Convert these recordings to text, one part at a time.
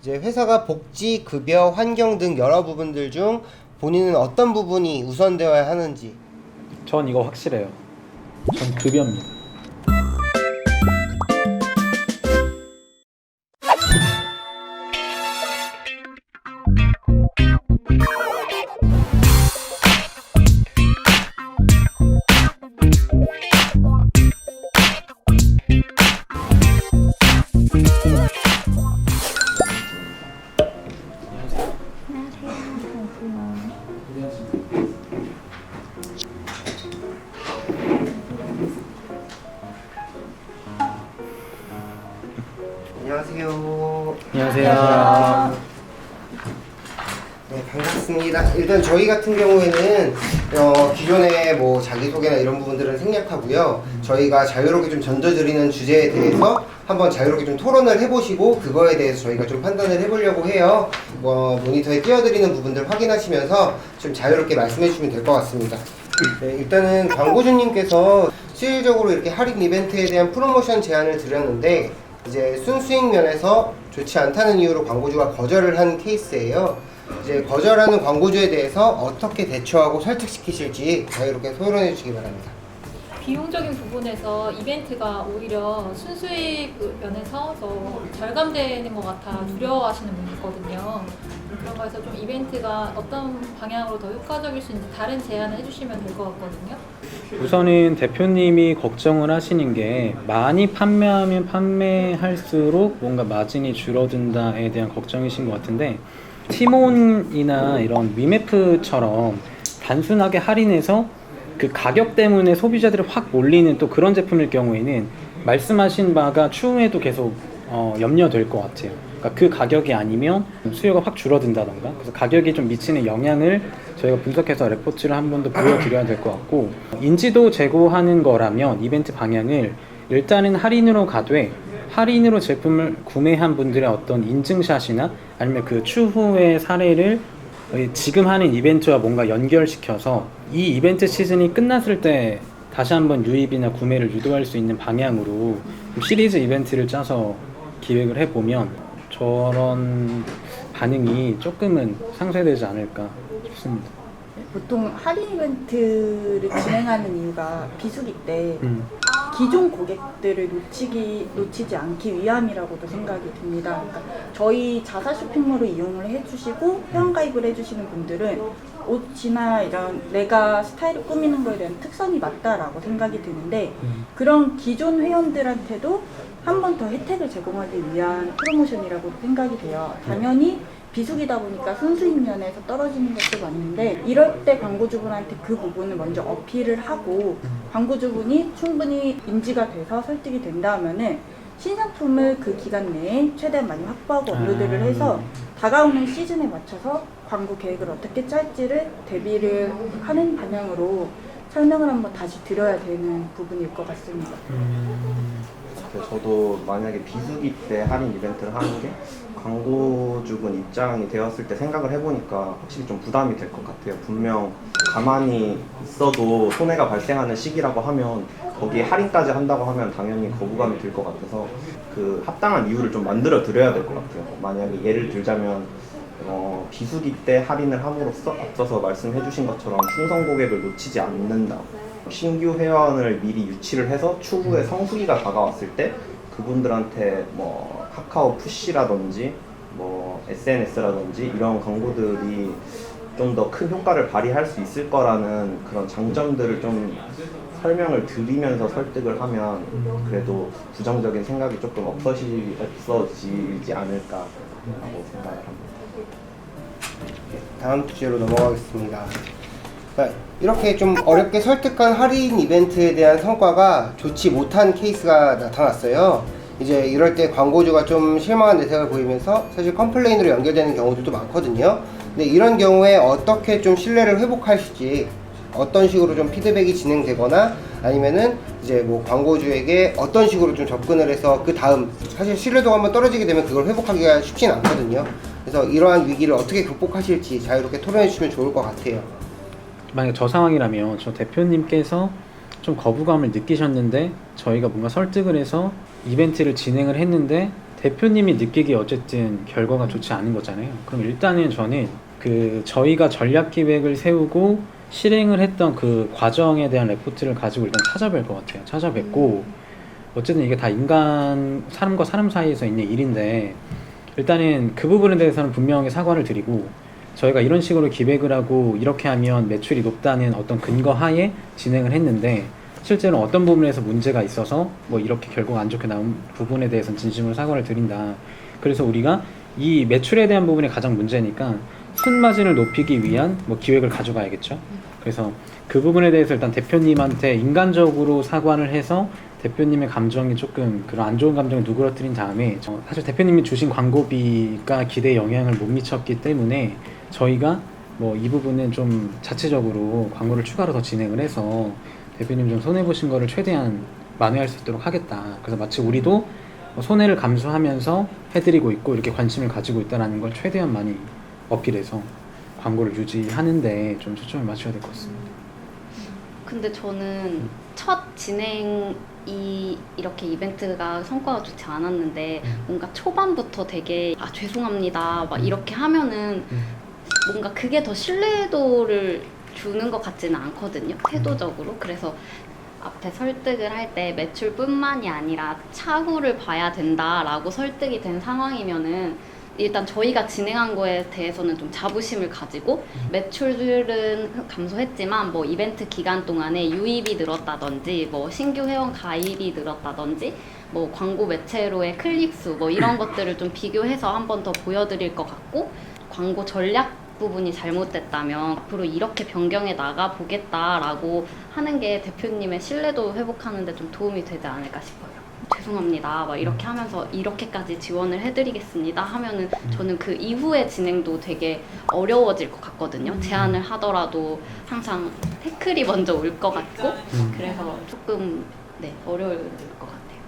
이제 회사가 복지, 급여, 환경 등 여러 부분들 중 본인은 어떤 부분이 우선되어야 하는지. 전 이거 확실해요. 전 급여입니다. 안녕하세요. 안녕하세요. 네, 반갑습니다. 일단 저희 같은 경우에는 기존의 뭐 자기소개나 이런 부분들은 생략하고요. 저희가 자유롭게 좀 던져드리는 주제에 대해서 한번 자유롭게 좀 토론을 해보시고 그거에 대해서 저희가 좀 판단을 해보려고 해요. 모니터에 띄워드리는 부분들 확인하시면서 좀 자유롭게 말씀해 주시면 될 것 같습니다. 네, 일단은 광고주님께서 실질적으로 이렇게 할인 이벤트에 대한 프로모션 제안을 드렸는데 이제 순수익 면에서 좋지 않다는 이유로 광고주가 거절을 한 케이스예요. 이제 거절하는 광고주에 대해서 어떻게 대처하고 설득시키실지 자유롭게 토론해 주시기 바랍니다. 비용적인 부분에서 이벤트가 오히려 순수익 면에서 더 절감되는 것 같아 두려워하시는 분이 있거든요. 그런 거에서 좀 이벤트가 어떤 방향으로 더 효과적일 수 있는지 다른 제안을 해주시면 될 것 같거든요. 우선은 대표님이 걱정을 하시는 게 많이 판매하면 판매할수록 뭔가 마진이 줄어든다에 대한 걱정이신 것 같은데, 티몬이나 이런 위메프처럼 단순하게 할인해서 그 가격 때문에 소비자들을 확 몰리는 또 그런 제품일 경우에는 말씀하신 바가 추후에도 계속 염려될 것 같아요. 그러니까 그 가격이 아니면 수요가 확 줄어든다던가, 그래서 가격이 좀 미치는 영향을 저희가 분석해서 레포트를 한 번 더 보여드려야 될 것 같고, 인지도 제고하는 거라면 이벤트 방향을 일단은 할인으로 가되 할인으로 제품을 구매한 분들의 어떤 인증샷이나 아니면 그 추후의 사례를 지금 하는 이벤트와 뭔가 연결시켜서 이 이벤트 시즌이 끝났을 때 다시 한번 유입이나 구매를 유도할 수 있는 방향으로 시리즈 이벤트를 짜서 기획을 해보면 저런 반응이 조금은 상쇄되지 않을까 싶습니다. 보통 할인 이벤트를 진행하는 이유가 비수기 때 기존 고객들을 놓치지 않기 위함이라고도 생각이 듭니다. 그러니까 저희 자사 쇼핑몰을 이용을 해주시고 회원가입을 해주시는 분들은 옷이나 이런 내가 스타일을 꾸미는 거에 대한 특성이 맞다라고 생각이 드는데, 그런 기존 회원들한테도 한 번 더 혜택을 제공하기 위한 프로모션이라고 생각이 돼요. 당연히 비수기다 보니까 순수익 면에서 떨어지는 것도 맞는데, 이럴 때 광고주분한테 그 부분을 먼저 어필을 하고 광고주분이 충분히 인지가 돼서 설득이 된다면은 신상품을 그 기간 내에 최대한 많이 확보하고 업로드를 해서 다가오는 시즌에 맞춰서 광고 계획을 어떻게 짤지를 대비를 하는 방향으로 설명을 한번 다시 드려야 되는 부분일 것 같습니다. 저도 만약에 비수기 때 할인 이벤트를 하는 게 광고주분 입장이 되었을 때 생각을 해보니까 확실히 좀 부담이 될 것 같아요. 분명 가만히 있어도 손해가 발생하는 시기라고 하면 거기에 할인까지 한다고 하면 당연히 거부감이 들 것 같아서 그 합당한 이유를 좀 만들어 드려야 될 것 같아요. 만약에 예를 들자면 비수기 때 할인을 함으로써 앞서서 말씀해 주신 것처럼 충성 고객을 놓치지 않는다. 신규 회원을 미리 유치를 해서 추후에 성수기가 다가왔을 때 그분들한테 뭐 카카오 푸시라든지 뭐 SNS라든지 이런 광고들이 좀 더 큰 효과를 발휘할 수 있을 거라는 그런 장점들을 좀 설명을 드리면서 설득을 하면 그래도 부정적인 생각이 조금 없어지지 않을까라고 생각을 합니다. 다음 주제로 넘어가겠습니다. 그러니까 이렇게 좀 어렵게 설득한 할인 이벤트에 대한 성과가 좋지 못한 케이스가 나타났어요. 이제 이럴 때 광고주가 좀 실망한 내색을 보이면서 사실 컴플레인으로 연결되는 경우들도 많거든요. 근데 이런 경우에 어떻게 좀 신뢰를 회복하실지, 어떤 식으로 좀 피드백이 진행되거나 아니면은 이제 뭐 광고주에게 어떤 식으로 좀 접근을 해서 그 다음, 사실 신뢰도가 한번 떨어지게 되면 그걸 회복하기가 쉽진 않거든요. 그래서 이러한 위기를 어떻게 극복하실지 자유롭게 토론해 주시면 좋을 것 같아요. 만약 저 상황이라면 저 대표님께서 좀 거부감을 느끼셨는데 저희가 뭔가 설득을 해서 이벤트를 진행을 했는데 대표님이 느끼기에 어쨌든 결과가 좋지 않은 거잖아요. 그럼 일단은 저는 저희가 전략 기획을 세우고 실행을 했던 그 과정에 대한 레포트를 가지고 일단 찾아뵐 것 같아요. 찾아뵙고 어쨌든 이게 다 사람과 사람 사이에서 있는 일인데 일단은 그 부분에 대해서는 분명히 사과를 드리고 저희가 이런 식으로 기획을 하고 이렇게 하면 매출이 높다는 어떤 근거 하에 진행을 했는데 실제로 어떤 부분에서 문제가 있어서 뭐 이렇게 결과가 안 좋게 나온 부분에 대해서는 진심으로 사과를 드린다. 그래서 우리가 이 매출에 대한 부분이 가장 문제니까 순마진을 높이기 위한 뭐 기획을 가져가야겠죠. 그래서 그 부분에 대해서 일단 대표님한테 인간적으로 사과를 해서 대표님의 감정이 조금 그런 안 좋은 감정을 누그러뜨린 다음에 사실 대표님이 주신 광고비가 기대에 영향을 못 미쳤기 때문에 저희가 뭐 이 부분은 좀 자체적으로 광고를 추가로 더 진행을 해서 대표님 좀 손해보신 거를 최대한 만회할 수 있도록 하겠다. 그래서 마치 우리도 손해를 감수하면서 해드리고 있고 이렇게 관심을 가지고 있다는 걸 최대한 많이 어필해서 광고를 유지하는데 좀 초점을 맞춰야 될 것 같습니다. 근데 저는 첫 진행이 이렇게 이벤트가 성과가 좋지 않았는데 뭔가 초반부터 되게 죄송합니다 막 이렇게 하면은 뭔가 그게 더 신뢰도를 주는 것 같지는 않거든요, 태도적으로. 그래서 앞에 설득을 할 때 매출뿐만이 아니라 차후를 봐야 된다라고 설득이 된 상황이면은 일단 저희가 진행한 거에 대해서는 좀 자부심을 가지고 매출은 감소했지만 뭐 이벤트 기간 동안에 유입이 늘었다든지 뭐 신규 회원 가입이 늘었다든지 뭐 광고 매체로의 클릭수 뭐 이런 것들을 좀 비교해서 한 번 더 보여드릴 것 같고 광고 전략 부분이 잘못됐다면 앞으로 이렇게 변경해 나가 보겠다라고 하는 게 대표님의 신뢰도 회복하는 데 좀 도움이 되지 않을까 싶어요. 죄송합니다 막 이렇게 하면서 이렇게까지 지원을 해드리겠습니다 하면은 저는 그 이후의 진행도 되게 어려워질 것 같거든요. 제안을 하더라도 항상 태클이 먼저 올 것 같고 그래서 조금 어려울 것 같아요.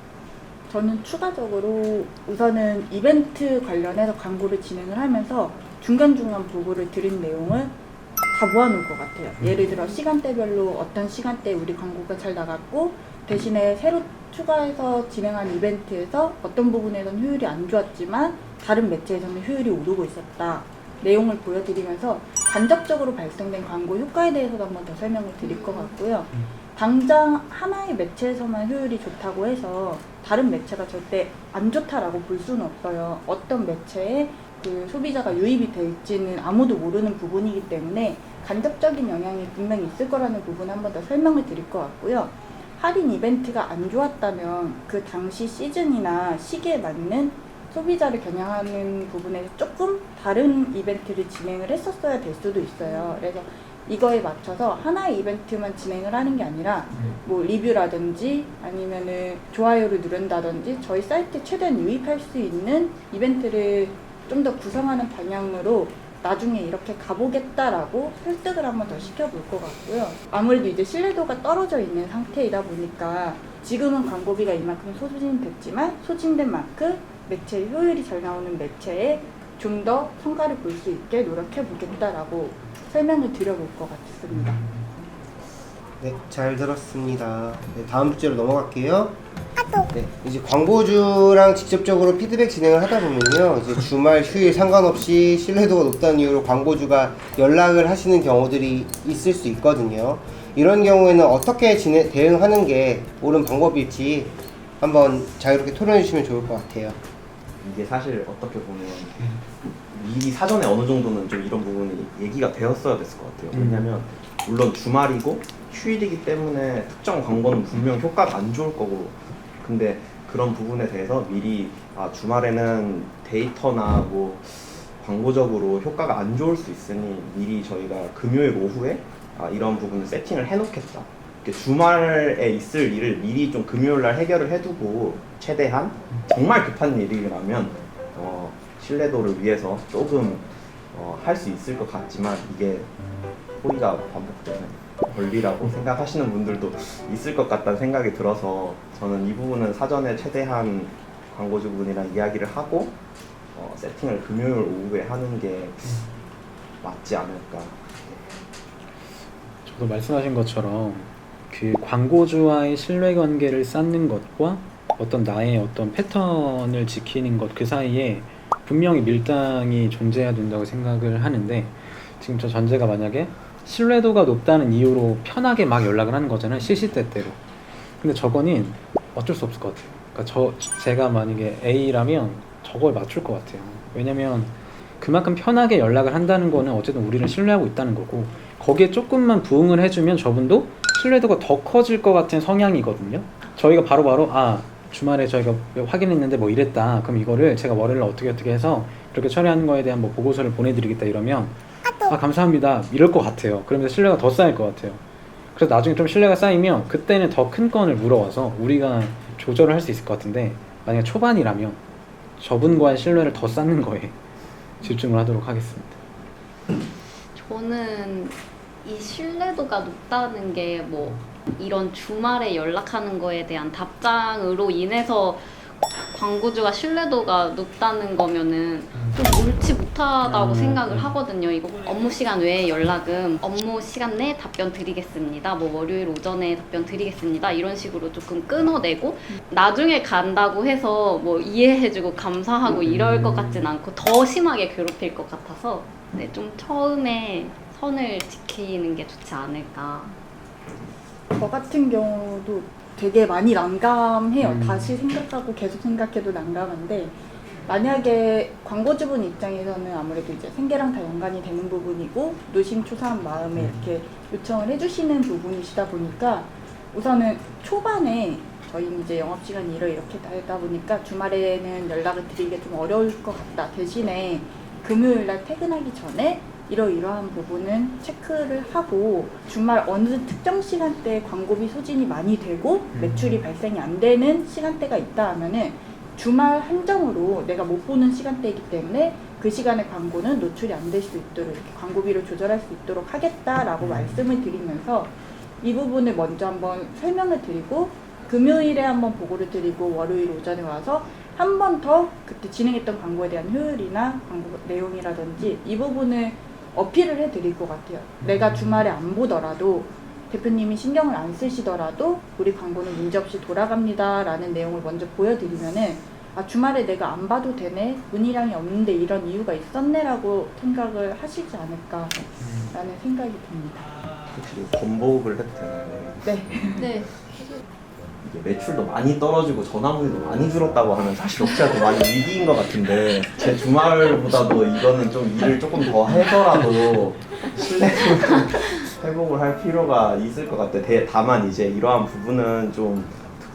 저는 추가적으로 우선은 이벤트 관련해서 광고를 진행을 하면서 중간중간 보고를 드린 내용을 다 모아놓을 것 같아요. 예를 들어 시간대별로 어떤 시간대에 우리 광고가 잘 나갔고 대신에 새로 추가해서 진행한 이벤트에서 어떤 부분에서는 효율이 안 좋았지만 다른 매체에서는 효율이 오르고 있었다. 내용을 보여드리면서 간접적으로 발생된 광고 효과에 대해서도 한 번 더 설명을 드릴 것 같고요. 당장 하나의 매체에서만 효율이 좋다고 해서 다른 매체가 절대 안 좋다라고 볼 수는 없어요. 어떤 매체에 그 소비자가 유입이 될지는 아무도 모르는 부분이기 때문에 간접적인 영향이 분명히 있을 거라는 부분 한 번 더 설명을 드릴 것 같고요. 할인 이벤트가 안 좋았다면 그 당시 시즌이나 시기에 맞는 소비자를 겨냥하는 부분에서 조금 다른 이벤트를 진행을 했었어야 될 수도 있어요. 그래서 이거에 맞춰서 하나의 이벤트만 진행을 하는 게 아니라 뭐 리뷰라든지 아니면은 좋아요를 누른다든지 저희 사이트에 최대한 유입할 수 있는 이벤트를 좀 더 구성하는 방향으로 나중에 이렇게 가보겠다라고 설득을 한번 더 시켜볼 것 같고요. 아무래도 이제 신뢰도가 떨어져 있는 상태이다 보니까 지금은 광고비가 이만큼 소진됐지만 소진된 만큼 매체 효율이 잘 나오는 매체에 좀 더 성과를 볼 수 있게 노력해 보겠다라고 설명을 드려볼 것 같습니다. 네, 잘 들었습니다. 네, 다음 주제로 넘어갈게요. 네, 이제 광고주랑 직접적으로 피드백 진행을 하다 보면요, 이제 주말 휴일 상관없이 신뢰도가 높다는 이유로 광고주가 연락을 하시는 경우들이 있을 수 있거든요. 이런 경우에는 어떻게 대응하는 게 옳은 방법일지 한번 자유롭게 토론해 주시면 좋을 것 같아요. 이게 사실 어떻게 보면 미리 사전에 어느 정도는 좀 이런 부분이 얘기가 되었어야 됐을 것 같아요. 왜냐면 물론 주말이고 휴일이기 때문에 특정 광고는 분명 효과가 안 좋을 거고, 근데 그런 부분에 대해서 미리 주말에는 데이터나 뭐 광고적으로 효과가 안 좋을 수 있으니 미리 저희가 금요일 오후에 이런 부분을 세팅을 해놓겠다. 주말에 있을 일을 미리 좀 금요일 날 해결을 해두고 최대한 정말 급한 일이라면 신뢰도를 위해서 조금 할 수 있을 것 같지만 이게 호의가 반복되는 권리라고 생각하시는 분들도 있을 것 같다는 생각이 들어서 저는 이 부분은 사전에 최대한 광고주분이랑 이야기를 하고 세팅을 금요일 오후에 하는 게 맞지 않을까. 저도 말씀하신 것처럼 그 광고주와의 신뢰관계를 쌓는 것과 어떤 나의 어떤 패턴을 지키는 것 그 사이에 분명히 밀당이 존재해야 된다고 생각을 하는데, 지금 저 전제가 만약에 신뢰도가 높다는 이유로 편하게 막 연락을 하는 거잖아요, 시시때때로. 근데 저거는 어쩔 수 없을 것 같아요. 그러니까 제가 만약에 A라면 저걸 맞출 것 같아요. 왜냐면 그만큼 편하게 연락을 한다는 거는 어쨌든 우리를 신뢰하고 있다는 거고, 거기에 조금만 부응을 해주면 저분도 신뢰도가 더 커질 것 같은 성향이거든요. 저희가 바로바로 주말에 저희가 확인했는데 뭐 이랬다, 그럼 이거를 제가 월요일 어떻게 해서 이렇게 처리하는 거에 대한 뭐 보고서를 보내드리겠다 이러면 감사합니다 이럴 것 같아요. 그러면서 신뢰가 더 쌓일 것 같아요. 그래서 나중에 좀 신뢰가 쌓이면 그때는 더 큰 건을 물어와서 우리가 조절을 할 수 있을 것 같은데, 만약에 초반이라면 저분과의 신뢰를 더 쌓는 거에 집중을 하도록 하겠습니다. 저는 이 신뢰도가 높다는 게 뭐 이런 주말에 연락하는 거에 대한 답장으로 인해서 광고주가 신뢰도가 높다는 거면은 좀 옳지 못하다고 생각을 하거든요. 이거 업무 시간 외에 연락은 업무 시간 내에 답변 드리겠습니다. 뭐 월요일 오전에 답변 드리겠습니다. 이런 식으로 조금 끊어내고 나중에 간다고 해서 뭐 이해해주고 감사하고 이럴 것 같진 않고 더 심하게 괴롭힐 것 같아서 네, 좀 처음에 선을 지키는 게 좋지 않을까. 저 같은 경우도 되게 많이 난감해요. 다시 생각하고 계속 생각해도 난감한데, 만약에 광고주분 입장에서는 아무래도 이제 생계랑 다 연관이 되는 부분이고 노심초사한 마음에 이렇게 요청을 해주시는 부분이시다 보니까, 우선은 초반에 저희는 이제 영업시간이 이렇게 되다 보니까 주말에는 연락을 드리기가 좀 어려울 것 같다. 대신에 금요일날 퇴근하기 전에 이러이러한 부분은 체크를 하고, 주말 어느 특정 시간대에 광고비 소진이 많이 되고 매출이 발생이 안 되는 시간대가 있다 하면은 주말 한정으로 내가 못 보는 시간대이기 때문에 그 시간에 광고는 노출이 안 될 수 있도록 이렇게 광고비를 조절할 수 있도록 하겠다라고 말씀을 드리면서 이 부분을 먼저 한번 설명을 드리고, 금요일에 한번 보고를 드리고 월요일 오전에 와서 한 번 더 그때 진행했던 광고에 대한 효율이나 광고 내용이라든지 이 부분을 어필을 해드릴 것 같아요. 내가 주말에 안 보더라도 대표님이 신경을 안 쓰시더라도 우리 광고는 문제없이 돌아갑니다 라는 내용을 먼저 보여드리면은 주말에 내가 안 봐도 되네, 문의량이 없는데 이런 이유가 있었네 라고 생각을 하시지 않을까 라는 생각이 듭니다. 혹시 번복을 해도 되나요? 네. 네. 이게 매출도 많이 떨어지고 전화문의도 많이 줄었다고 하면 사실 혹시라도 많이 위기인 것 같은데, 제 주말보다도 이거는 좀 일을 조금 더 해서라도 신뢰도를 회복을 할 필요가 있을 것 같아요. 다만 이제 이러한 부분은 좀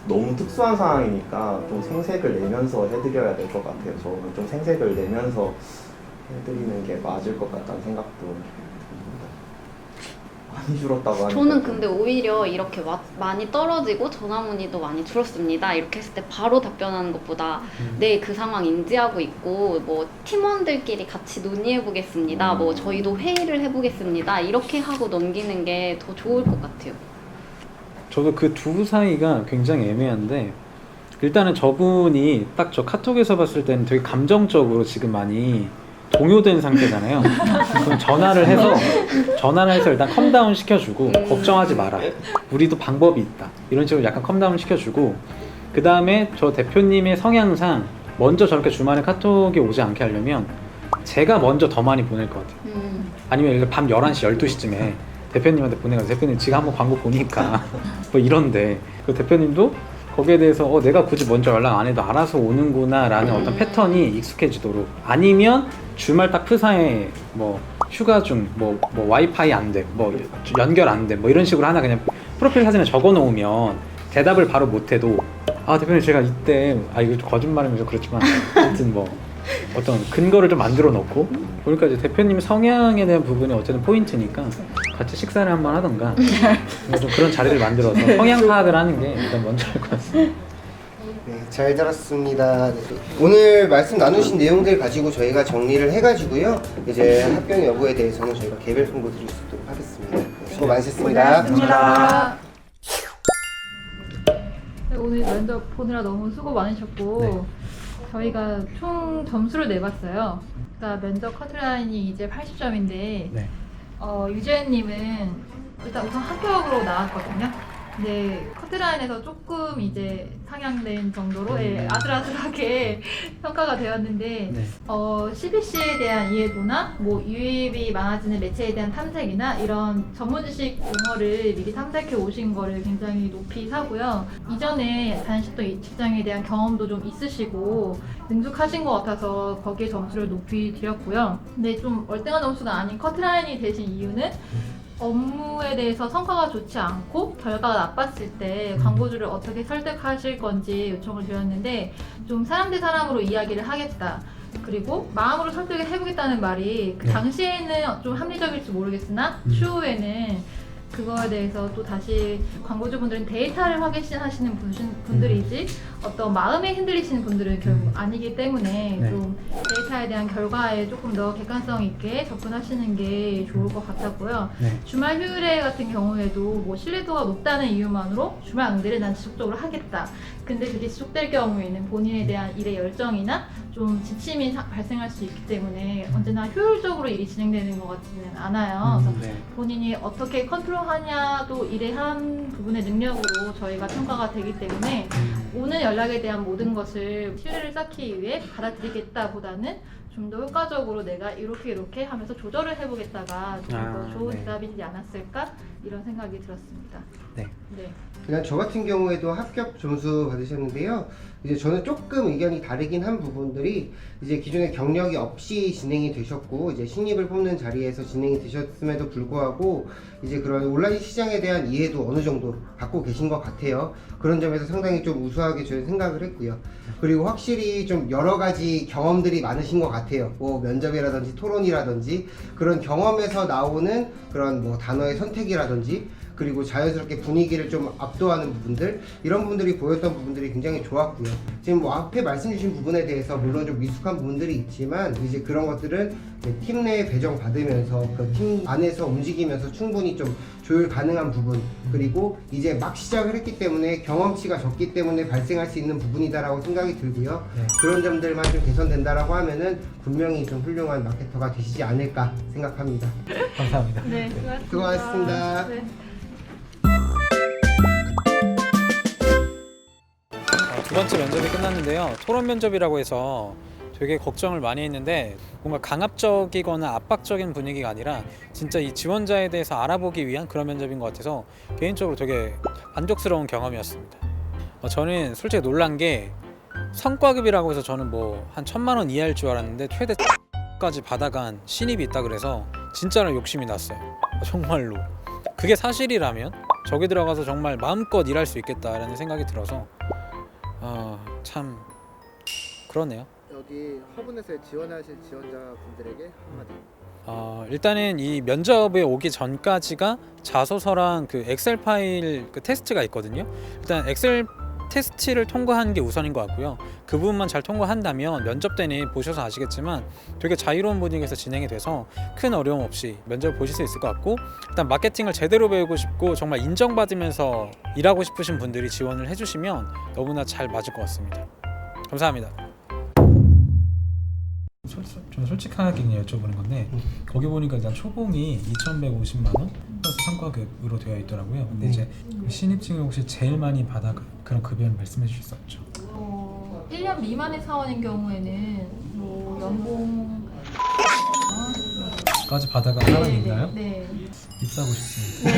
너무 특수한 상황이니까 좀 생색을 내면서 해드려야 될 것 같아요. 저는 좀 생색을 내면서 해드리는 게 맞을 것 같다는 생각도 듭니다. 많이 줄었다고 하니까 저는 근데 오히려 이렇게 많이 떨어지고 전화문의도 많이 줄었습니다 이렇게 했을 때 바로 답변하는 것보다 네, 그 상황 인지하고 있고 뭐 팀원들끼리 같이 논의해 보겠습니다, 뭐 저희도 회의를 해보겠습니다 이렇게 하고 넘기는 게 더 좋을 것 같아요. 저도 그 두 사이가 굉장히 애매한데, 일단은 저분이 딱 저 카톡에서 봤을 때는 되게 감정적으로 지금 많이 동요된 상태잖아요. 그럼 전화를 해서 일단 컴다운 시켜주고, 걱정하지 마라, 우리도 방법이 있다, 이런 식으로 약간 컴다운 시켜주고, 그 다음에 저 대표님의 성향상 먼저 저렇게 주말에 카톡이 오지 않게 하려면 제가 먼저 더 많이 보낼 것 같아요. 아니면 예를 들어 밤 11시, 12시쯤에 대표님한테 보내가지고 대표님 지금 한번 광고 보니까 뭐 이런데, 그 대표님도 거기에 대해서 내가 굳이 먼저 연락 안 해도 알아서 오는구나 라는 어떤 패턴이 익숙해지도록, 아니면 주말 딱 프사에 뭐 휴가 중, 뭐 와이파이 안 돼, 뭐 연결 안 돼, 뭐 이런 식으로 하나 그냥 프로필 사진에 적어 놓으면 대답을 바로 못 해도 대표님 제가 이때 이거 좀 거짓말이면서 그렇지만 하여튼 뭐 어떤 근거를 좀 만들어 놓고, 그러니까 이제 대표님 성향에 대한 부분이 어쨌든 포인트니까 같이 식사를 한번 하던가 좀 그런 자리를 만들어서 성향 파악을 하는 게 일단 먼저일 것 같습니다. 네, 잘 들었습니다. 네, 오늘 말씀 나누신 내용들 가지고 저희가 정리를 해가지고요, 이제 합격 여부에 대해서는 저희가 개별 통보 드릴 수 있도록 하겠습니다. 네, 수고 많으셨습니다. 고생하셨습니다. 네, 오늘 면접 보느라 너무 수고 많으셨고, 저희가 총 점수를 내봤어요. 그러니까 면접 커트라인이 이제 80점인데 네. 유재현님은 일단 우선 합격으로 나왔거든요. 네, 커트라인에서 조금 이제 상향된 정도로 예, 아슬아슬하게 평가가 되었는데 네. CBC에 대한 이해도나 뭐 유입이 많아지는 매체에 대한 탐색이나 이런 전문 지식 용어를 미리 탐색해 오신 거를 굉장히 높이 사고요. 이전에 다니셨던 직장에 대한 경험도 좀 있으시고 능숙하신 것 같아서 거기에 점수를 높이 드렸고요. 근데 좀 월등한 점수가 아닌 커트라인이 되신 이유는 업무에 대해서 성과가 좋지 않고 결과가 나빴을 때 광고주를 어떻게 설득하실 건지 요청을 드렸는데 좀 사람 대 사람으로 이야기를 하겠다. 그리고 마음으로 설득을 해보겠다는 말이 그 네. 당시에는 좀 합리적일지 모르겠으나 추후에는 그거에 대해서 또 다시 광고주분들은 데이터를 확인하시는 분들이지 어떤 마음에 흔들리시는 분들은 결국 아니기 때문에 네. 좀 데이터에 대한 결과에 조금 더 객관성 있게 접근하시는 게 좋을 것 같았고요. 네. 주말 휴일에 같은 경우에도 뭐 신뢰도가 높다는 이유만으로 주말 응대를 난 지속적으로 하겠다. 근데 그게 지속될 경우에는 본인에 대한 일의 열정이나 좀 지침이 발생할 수 있기 때문에 언제나 효율적으로 일이 진행되는 것 같지는 않아요. 그래서 네. 본인이 어떻게 컨트롤하냐도 일의 한 부분의 능력으로 저희가 평가가 되기 때문에 오는 연락에 대한 모든 것을 신뢰를 쌓기 위해 받아들이겠다보다는 좀 더 효과적으로 내가 이렇게 하면서 조절을 해보겠다가 좀 더 좋은 네. 대답이지 않았을까 이런 생각이 들었습니다. 네. 네. 그냥 저 같은 경우에도 합격 점수 받으셨는데요. 이제 저는 조금 의견이 다르긴 한 부분들이 이제 기존에 경력이 없이 진행이 되셨고 이제 신입을 뽑는 자리에서 진행이 되셨음에도 불구하고 이제 그런 온라인 시장에 대한 이해도 어느 정도 갖고 계신 것 같아요. 그런 점에서 상당히 좀 우수하게 저는 생각을 했고요. 그리고 확실히 좀 여러 가지 경험들이 많으신 것 같아요. 뭐 면접이라든지 토론이라든지 그런 경험에서 나오는 그런 뭐 단어의 선택이라든지 그리고 자연스럽게 분위기를 좀 압도하는 부분들 이런 부분들이 보였던 부분들이 굉장히 좋았고요. 지금 뭐 앞에 말씀 주신 부분에 대해서 물론 좀 미숙한 부분들이 있지만 이제 그런 것들은 팀 내에 배정 받으면서 그 팀 안에서 움직이면서 충분히 좀 조율 가능한 부분 그리고 이제 막 시작을 했기 때문에 경험치가 적기 때문에 발생할 수 있는 부분이다라고 생각이 들고요. 네. 그런 점들만 좀 개선된다라고 하면은 분명히 좀 훌륭한 마케터가 되시지 않을까 생각합니다. 감사합니다. 네, 수고하셨습니다. 수고하셨습니다. 네. 두 번째 면접이 끝났는데요. 토론 면접이라고 해서 되게 걱정을 많이 했는데 뭔가 강압적이거나 압박적인 분위기가 아니라 진짜 이 지원자에 대해서 알아보기 위한 그런 면접인 것 같아서 개인적으로 되게 만족스러운 경험이었습니다. 저는 솔직히 놀란 게 성과급이라고 해서 저는 뭐 한 1,000만 원 이하일 줄 알았는데 최대 까지 받아간 신입이 있다 그래서 진짜로 욕심이 났어요. 정말로. 그게 사실이라면 저기 들어가서 정말 마음껏 일할 수 있겠다라는 생각이 들어서 참 그러네요. 여기 허브넷에 지원하실 지원자분들에게 한마디. 일단은 이 면접에 오기 전까지가 자소서랑 그 엑셀 파일 그 테스트가 있거든요. 일단 엑셀 테스트를 통과하는 게 우선인 것 같고요. 그 부분만 잘 통과한다면 면접 때는 보셔서 아시겠지만 되게 자유로운 분위기에서 진행이 돼서 큰 어려움 없이 면접을 보실 수 있을 것 같고 일단 마케팅을 제대로 배우고 싶고 정말 인정받으면서 일하고 싶으신 분들이 지원을 해주시면 너무나 잘 맞을 것 같습니다. 감사합니다. 저는 솔직하게 그냥 여쭤보는 건데 거기 보니까 일단 초봉이 2,150만 원 플러스 성과급으로 되어 있더라고요. 근데 이제 신입 중에 혹시 제일 많이 받아 그런 급여를 말씀해 주실 수 없죠? 1년 미만의 사원인 경우에는 뭐 연봉 까지 받아간 사람이 있나요? 네. 입사하고 싶습니다.